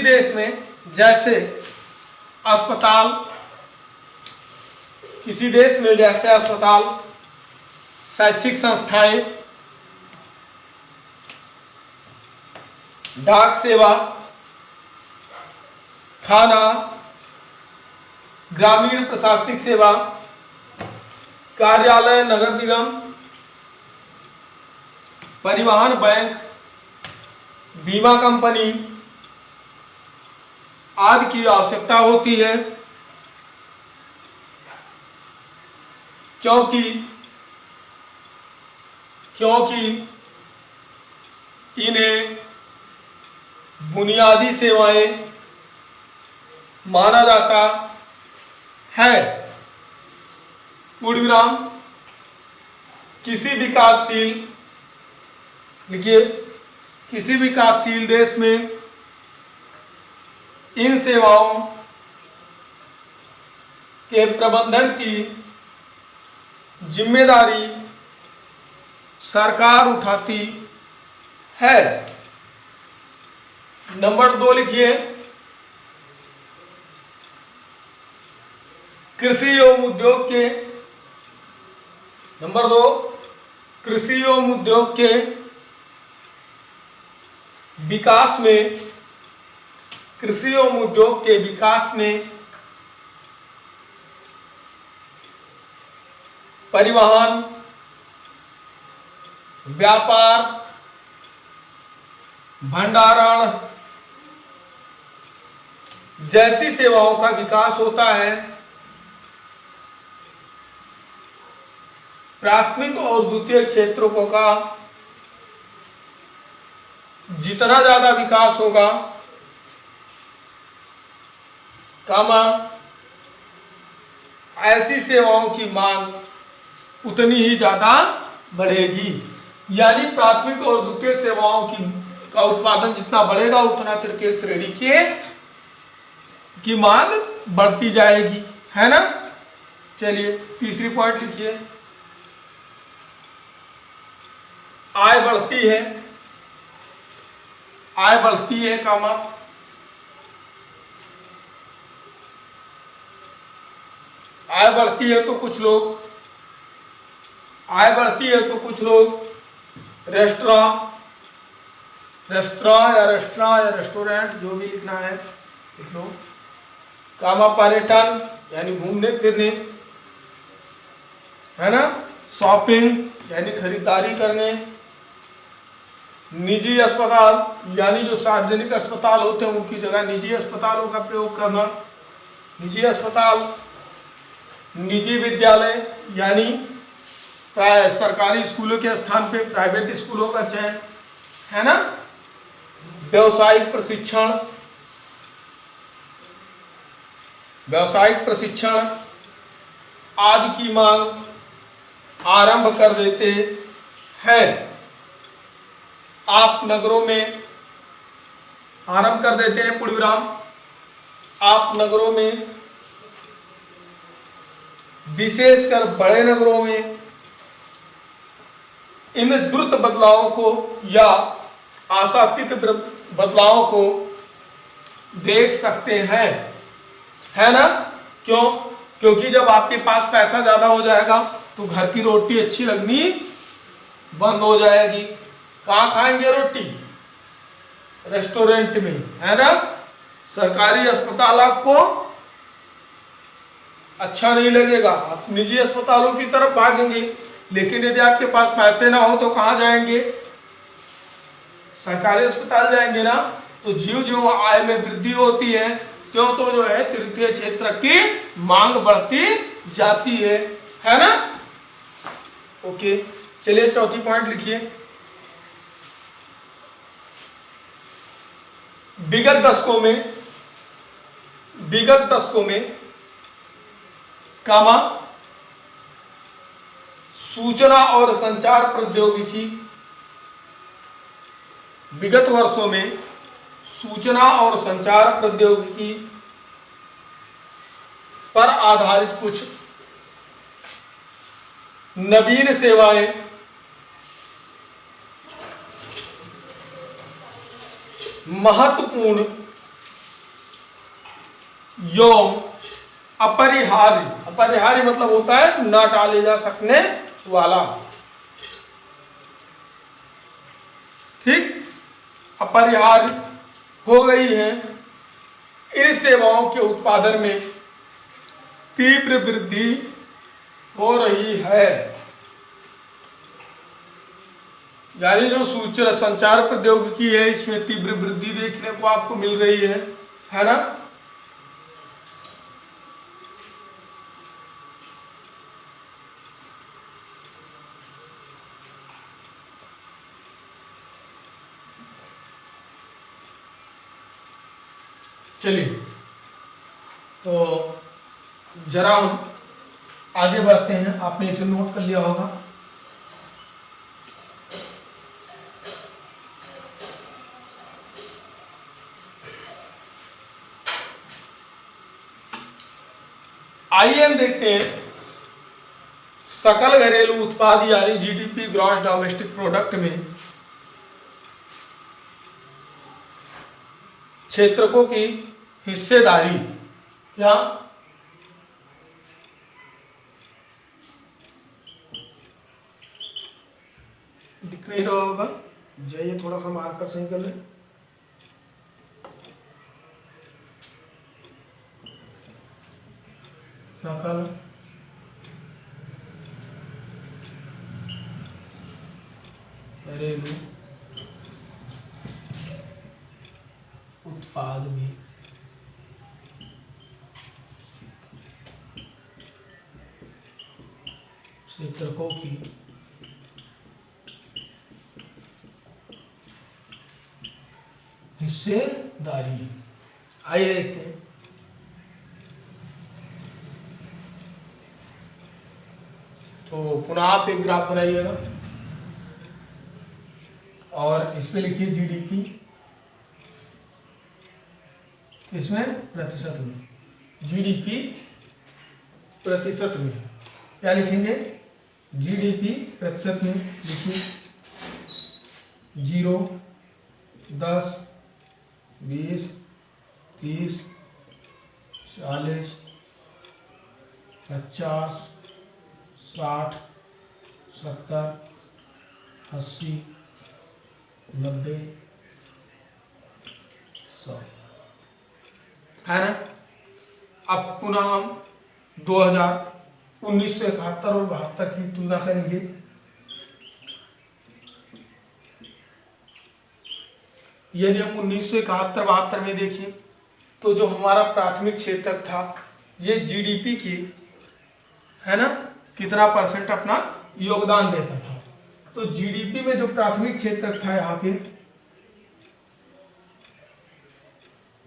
देश में जैसे अस्पताल, किसी देश में जैसे अस्पताल, शैक्षिक संस्थाएं, डाक सेवा, खाना, ग्रामीण प्रशासनिक सेवा, कार्यालय, नगर निगम, परिवहन बैंक, बीमा कंपनी आदि की आवश्यकता होती है, क्योंकि इन्हें बुनियादी सेवाएं माना जाता है। पूर्ण विराम। किसी विकासशील, देखिए, किसी विकासशील देश में इन सेवाओं के प्रबंधन की जिम्मेदारी सरकार उठाती है। नंबर 2 लिखिए, कृषि एवं उद्योग के, नंबर 2, कृषि एवं उद्योग के विकास में, कृषि एवं उद्योग के विकास में परिवहन, व्यापार, भंडारण जैसी सेवाओं का विकास होता है। प्राथमिक और द्वितीय क्षेत्रों का जितना ज्यादा विकास होगा, कामा ऐसी सेवाओं की मांग उतनी ही ज्यादा बढ़ेगी। यानी प्राथमिक और द्वितीयक सेवाओं का उत्पादन जितना बढ़ेगा उतना तृतीयक श्रेणी की मांग बढ़ती जाएगी, है ना। चलिए तीसरी पॉइंट लिखिए, आय बढ़ती है, आय बढ़ती है कामा आय बढ़ती है तो कुछ लोग, आय बढ़ती है तो कुछ लोग रेस्टोरेंट या रेस्टोरेंट जो भी लिखना है लिख लो, कामा पर्यटन यानी घूमने फिरने, है ना, शॉपिंग यानी खरीदारी करने, निजी अस्पताल यानी जो सार्वजनिक अस्पताल होते हैं उनकी जगह निजी अस्पतालों का प्रयोग करना, निजी अस्पताल, निजी विद्यालय यानी प्राय सरकारी स्कूलों के स्थान पे प्राइवेट स्कूलों का चयन, है ना, व्यावसायिक प्रशिक्षण आदि की मांग आरंभ कर देते हैं। आप नगरों में आरंभ कर देते हैं, पूर्ण विराम, आप नगरों में, विशेषकर बड़े नगरों में इन द्रुत बदलावों को या आशातीत बदलावों को देख सकते हैं, है ना। क्योंकि जब आपके पास पैसा ज्यादा हो जाएगा तो घर की रोटी अच्छी लगनी बंद हो जाएगी। कहाँ खाएंगे रोटी? रेस्टोरेंट में, है ना। सरकारी अस्पताल आपको अच्छा नहीं लगेगा, आप निजी अस्पतालों की तरफ भागेंगे। लेकिन यदि आपके पास पैसे ना हो तो कहाँ जाएंगे? सरकारी अस्पताल जाएंगे ना। तो ज्यों ज्यों आय में वृद्धि होती है त्यों तो जो है तृतीय क्षेत्र की मांग बढ़ती जाती है ना। ओके, चलिए चौथी पॉइंट लिखिए, विगत दशकों में कामा सूचना और संचार प्रौद्योगिकी, विगत वर्षों में सूचना और संचार प्रौद्योगिकी पर आधारित कुछ नवीन सेवाएं महत्वपूर्ण एवं अपरिहार्य मतलब होता है न टाले जा सकने वाला, ठीक, अपरिहार्य हो गई है। इन सेवाओं के उत्पादन में तीव्र वृद्धि हो रही है। यानी जो सूचना संचार प्रौद्योगिकी है इसमें तीव्र वृद्धि देखने को आपको मिल रही है ना। चलिए तो जरा हम आगे बढ़ते हैं, आपने इसे नोट कर लिया होगा। आइए हम देखते हैं सकल घरेलू उत्पाद यानी जीडीपी ग्रॉस डोमेस्टिक प्रोडक्ट में क्षेत्रकों की हिस्सेदारी क्या दिख नहीं रहा होगा, जाइए थोड़ा सा मार्कर सही कर लें। सकल घरेलू उत्पाद में क्षेत्रकों की हिस्सेदारी। आइए देखते हैं। तो पुनः आप एक ग्राफ बनाइएगा और इस पे लिखिए जीडीपी, इसमें प्रतिशत में, जीडीपी प्रतिशत में क्या लिखेंगे, जीडीपी प्रतिशत में लिखिए 0, 10, 20, 30, 40, 50, 60, 70, 80, 90, 100 है ना। अब पुनः हम 1971 और 72 की तुलना करेंगे। यदि हम 1971-72 में देखें तो जो हमारा प्राथमिक क्षेत्रक था ये जीडीपी के है ना कितना परसेंट अपना योगदान देता था। तो जीडीपी में जो प्राथमिक क्षेत्रक था यहाँ पे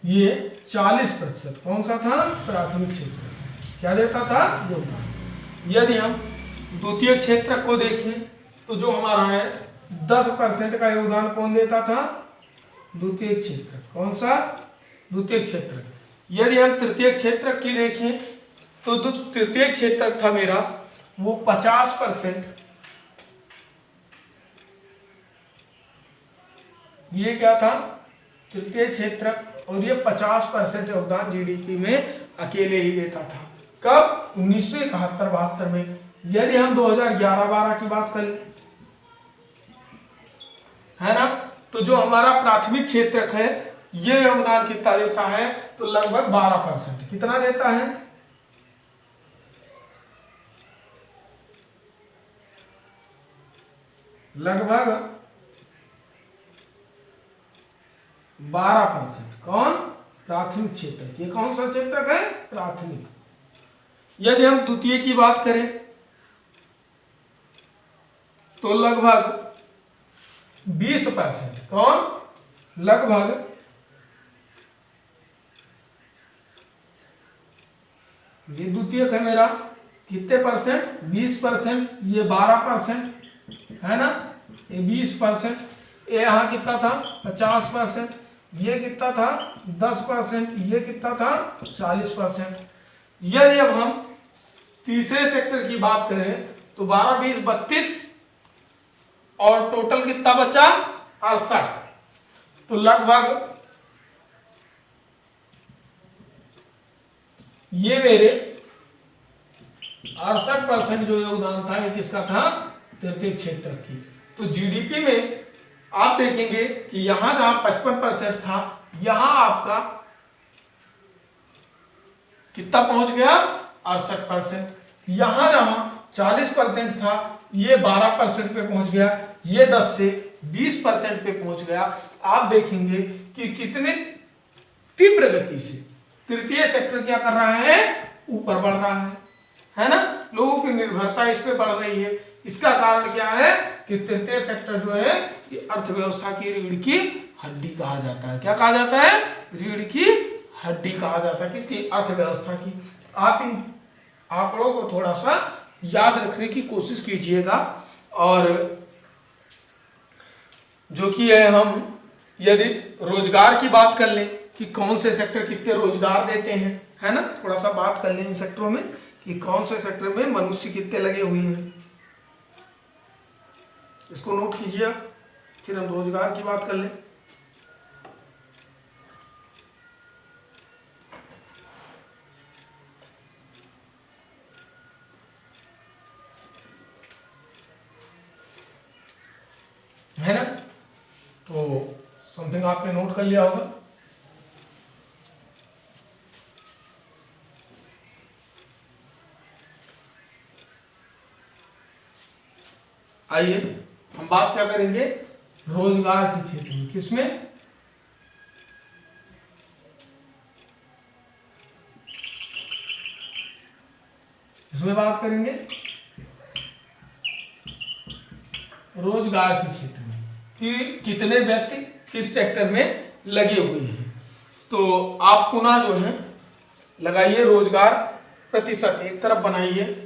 ये 40%, कौन सा था, प्राथमिक क्षेत्र, क्या देता था, योगदान। यदि हम द्वितीय क्षेत्रक को देखें तो जो हमारा है 10% का योगदान कौन देता था, द्वितीय क्षेत्रक, कौन सा, द्वितीय क्षेत्रक। यदि हम तृतीय क्षेत्रक की देखें तो जो तृतीय क्षेत्रक था मेरा वो 50%, ये क्या था, तृतीय क्षेत्रक, और ये 50% योगदान जीडीपी में अकेले ही देता था। कब, 1971-72 में। यदि हम 2011-12 की बात करें है ना, तो जो हमारा प्राथमिक क्षेत्रक है ये योगदान कितना देता है, तो लगभग 12%। कितना देता है, लगभग 12%। कौन, प्राथमिक क्षेत्रक। ये कौन सा क्षेत्रक है, प्राथमिक। यदि हम द्वितीय की बात करें तो लगभग 20%। कौन, लगभग ये द्वितीयक है मेरा कितने परसेंट, 20%, ये 12% है ना, ये 20%, ये यहाँ कितना था 50%, ये कितना था 10%, ये कितना था 40%। यदि अब हम तीसरे सेक्टर की बात करें तो 12, 20, 32 और टोटल कितना बचा 68। तो लगभग ये मेरे 68% जो योगदान था ये किसका था, तृतीय क्षेत्र की। तो जीडीपी में आप देखेंगे कि यहां जहां 55% था यहां आपका कितना पहुंच गया 68%। यहां जहां 40% था, ये 12% पे पहुंच गया, ये 10 से 20% पे पहुंच गया। आप देखेंगे कि कितने तीव्र गति से तृतीय सेक्टर क्या कर रहा है, ऊपर बढ़ रहा है ना। लोगों की निर्भरता इस पे बढ़ रही है। इसका कारण क्या है कि तृतीय सेक्टर जो है ये अर्थव्यवस्था की रीढ़ की हड्डी कहा जाता है। क्या कहा जाता है, रीढ़ की हड्डी कहा जाता है, किसकी, अर्थव्यवस्था की। आप इन आंकड़ों को थोड़ा सा याद रखने की कोशिश कीजिएगा। और जो कि है, हम यदि रोजगार की बात कर लें कि कौन से सेक्टर कितने रोजगार देते हैं, है ना, थोड़ा सा बात कर लें इन सेक्टरों में कि कौन से सेक्टर में मनुष्य कितने लगे हुए हैं, इसको नोट कीजिए, फिर हम रोजगार की बात कर लें। है ना, तो समथिंग आपने नोट कर लिया होगा। आइए हम बात क्या करेंगे, रोजगार के क्षेत्र में, किसमें, इसमें बात करेंगे रोजगार के क्षेत्र में कि कितने व्यक्ति किस सेक्टर में लगे हुए हैं। तो आप पुनः जो है लगाइए रोजगार प्रतिशत, एक तरफ बनाइए,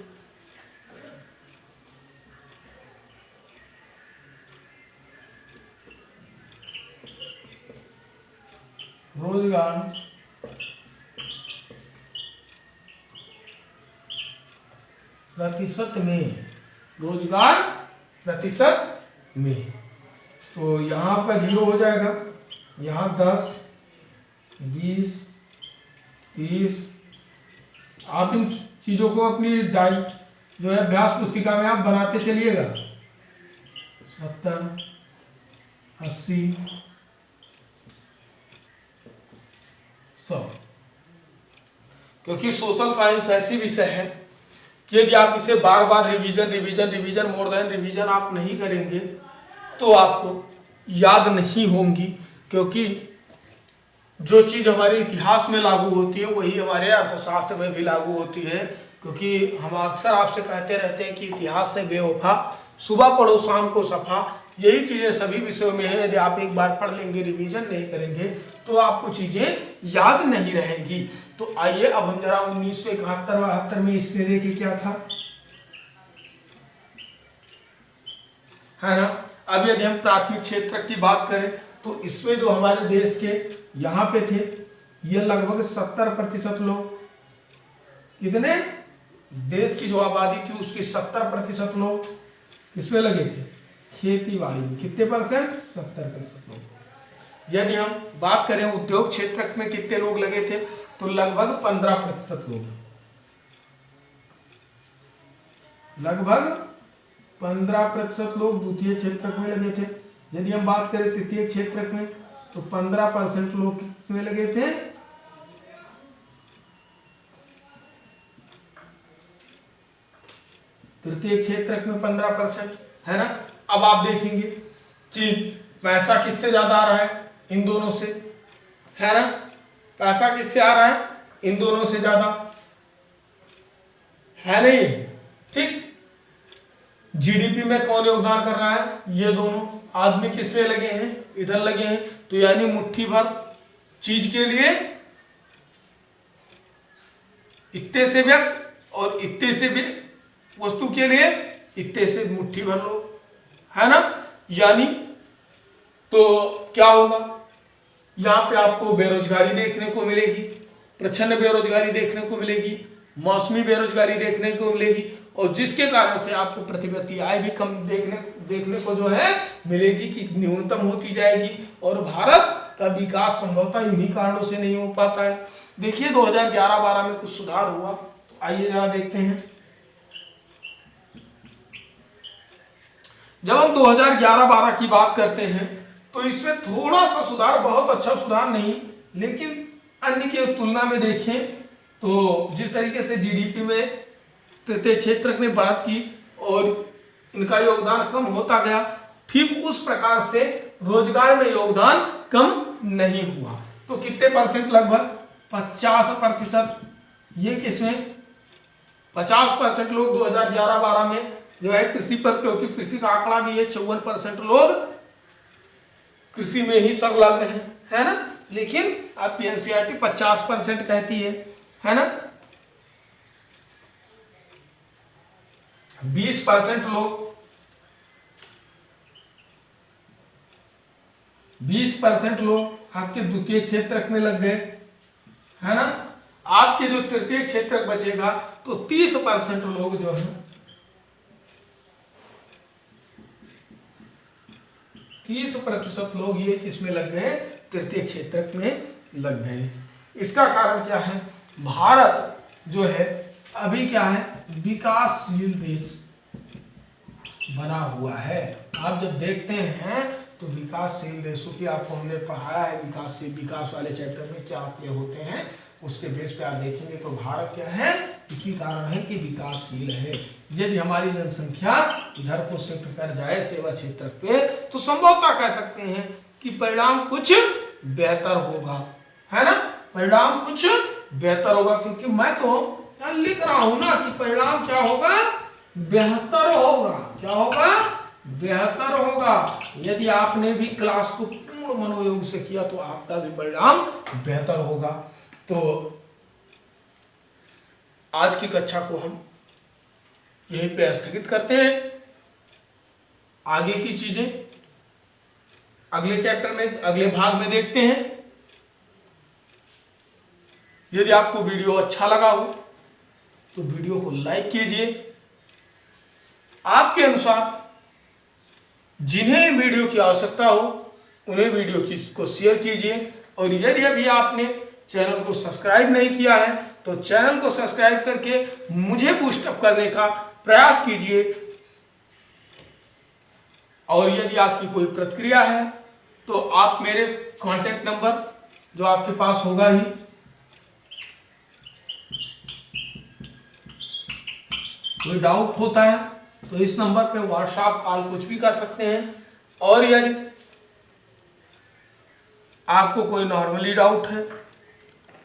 रोजगार प्रतिशत में, रोजगार प्रतिशत में। तो यहाँ पर 0 हो जाएगा, यहाँ 10, 20, 30। आप इन चीज़ों को अपनी डाइट जो है अभ्यास पुस्तिका में आप बनाते चलिएगा। 70, 80, 100। क्योंकि सोशल साइंस ऐसी विषय है कि यदि आप इसे बार बार रिवीजन मोर देन रिवीजन आप नहीं करेंगे तो आपको याद नहीं होंगी। क्योंकि जो चीज़ हमारे इतिहास में लागू होती है वही हमारे अर्थशास्त्र में भी लागू होती है। क्योंकि हम अक्सर आपसे कहते रहते हैं कि इतिहास से बेवफा, सुबह पढ़ो शाम को सफा, यही चीज़ें सभी विषयों में है। यदि आप एक बार पढ़ लेंगे, रिवीजन नहीं करेंगे तो आपको चीज़ें याद नहीं रहेंगी। तो आइए अब हम जरा 1971-72 में इसमें देखिए क्या था, है ना। अब यदि हम प्राथमिक क्षेत्र की बात करें तो इसमें जो हमारे देश के यहाँ पे थे ये लगभग 70% लोग, कितने, देश की जो आबादी थी उसके 70% लोग इसमें लगे थे, खेती बाड़ी में। कितने परसेंट, 70% लोग। यदि हम बात करें उद्योग क्षेत्र में कितने लोग लगे थे तो लगभग 15% लोग, लगभग 15% लोग द्वितीय क्षेत्र में लगे थे। यदि हम बात करें तृतीय क्षेत्र में तो 15% लोग किसमें लगे थे, तृतीय क्षेत्र में 15%, है ना। अब आप देखेंगे कि पैसा किससे ज्यादा आ रहा है, इन दोनों से, है ना। पैसा किससे आ रहा है, इन दोनों से ज्यादा, है नहीं, ठीक। जीडीपी में कौन योगदान कर रहा है, ये दोनों आदमी किस पे लगे हैं, इधर लगे हैं। तो यानी मुट्ठी भर चीज के लिए इतने से व्यक्ति और इतने से वस्तु के लिए इतने से मुट्ठी भर लोग, है ना। यानी तो क्या होगा, यहाँ पे आपको बेरोजगारी देखने को मिलेगी, प्रचंड बेरोजगारी देखने को मिलेगी, मौसमी बेरोजगारी देखने को मिलेगी, और जिसके कारण से आपको प्रतिवर्ती आय भी कम देखने को जो है मिलेगी कि न्यूनतम होती जाएगी। और भारत का विकास संभवतः इन्हीं कारणों से नहीं हो पाता है। देखिए 2011-12 में कुछ सुधार हुआ, तो आइए जरा देखते हैं। जब हम 2011-12 की बात करते हैं तो इसमें थोड़ा सा सुधार, बहुत अच्छा सुधार नहीं, लेकिन अन्य की तुलना में देखें तो जिस तरीके से जीडीपी में तृतीय क्षेत्र ने बढ़त की और इनका योगदान कम होता गया, ठीक उस प्रकार से रोजगार में योगदान कम नहीं हुआ। तो कितने परसेंट? लगभग 50%। ये किसमें? 50% लोग 2011-12 में जो है कृषि पर, क्योंकि कृषि का आंकड़ा भी है, 54% लोग कृषि में ही संलग्न है ना। लेकिन आपकी एनसीईआरटी 50% कहती है ना। 20% लोग 20% लोग आपके द्वितीय क्षेत्रक में लग गए, है ना। आपके जो तृतीय क्षेत्रक बचेगा तो 30% लोग जो है 30% लोग ये इसमें लग गए, तृतीय क्षेत्रक में लग गए। इसका कारण क्या है? भारत जो है अभी क्या है? विकासशील देश बना हुआ है। आप जब देखते हैं तो विकासशील देशों की आपको हमने पढ़ाया है, विकास वाले चैप्टर में क्या आपके होते हैं, उसके बेस पे आप देखेंगे तो भारत क्या है? इसी कारण है कि विकासशील है। यदि हमारी जनसंख्या इधर को शिफ्ट कर जाए सेवा क्षेत्र पे तो संभवतः कह सकते हैं कि परिणाम कुछ बेहतर होगा, है ना। परिणाम कुछ बेहतर होगा, क्योंकि मैं तो यहाँ लिख रहा हूं ना कि परिणाम क्या होगा? बेहतर होगा। क्या होगा? बेहतर होगा। यदि आपने भी क्लास को पूर्ण मनोयोग से किया तो आपका भी परिणाम बेहतर होगा। तो आज की कक्षा को हम यहीं पे स्थगित करते हैं। आगे की चीजें अगले चैप्टर में, अगले भाग में देखते हैं। यदि आपको वीडियो अच्छा लगा हो तो वीडियो को लाइक कीजिए। आपके अनुसार जिन्हें वीडियो की आवश्यकता हो उन्हें वीडियो को शेयर कीजिए। और यदि अभी आपने चैनल को सब्सक्राइब नहीं किया है तो चैनल को सब्सक्राइब करके मुझे बूस्ट अप करने का प्रयास कीजिए। और यदि आपकी कोई प्रतिक्रिया है तो आप मेरे कांटेक्ट नंबर जो आपके पास होगा ही, कोई डाउट होता है तो इस नंबर पे व्हाट्सएप कॉल कुछ भी कर सकते हैं। और यदि आपको कोई नॉर्मली डाउट है,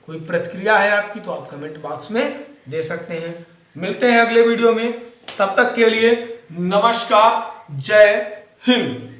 कोई प्रतिक्रिया है आपकी, तो आप कमेंट बॉक्स में दे सकते हैं। मिलते हैं अगले वीडियो में, तब तक के लिए नमस्कार, जय हिंद।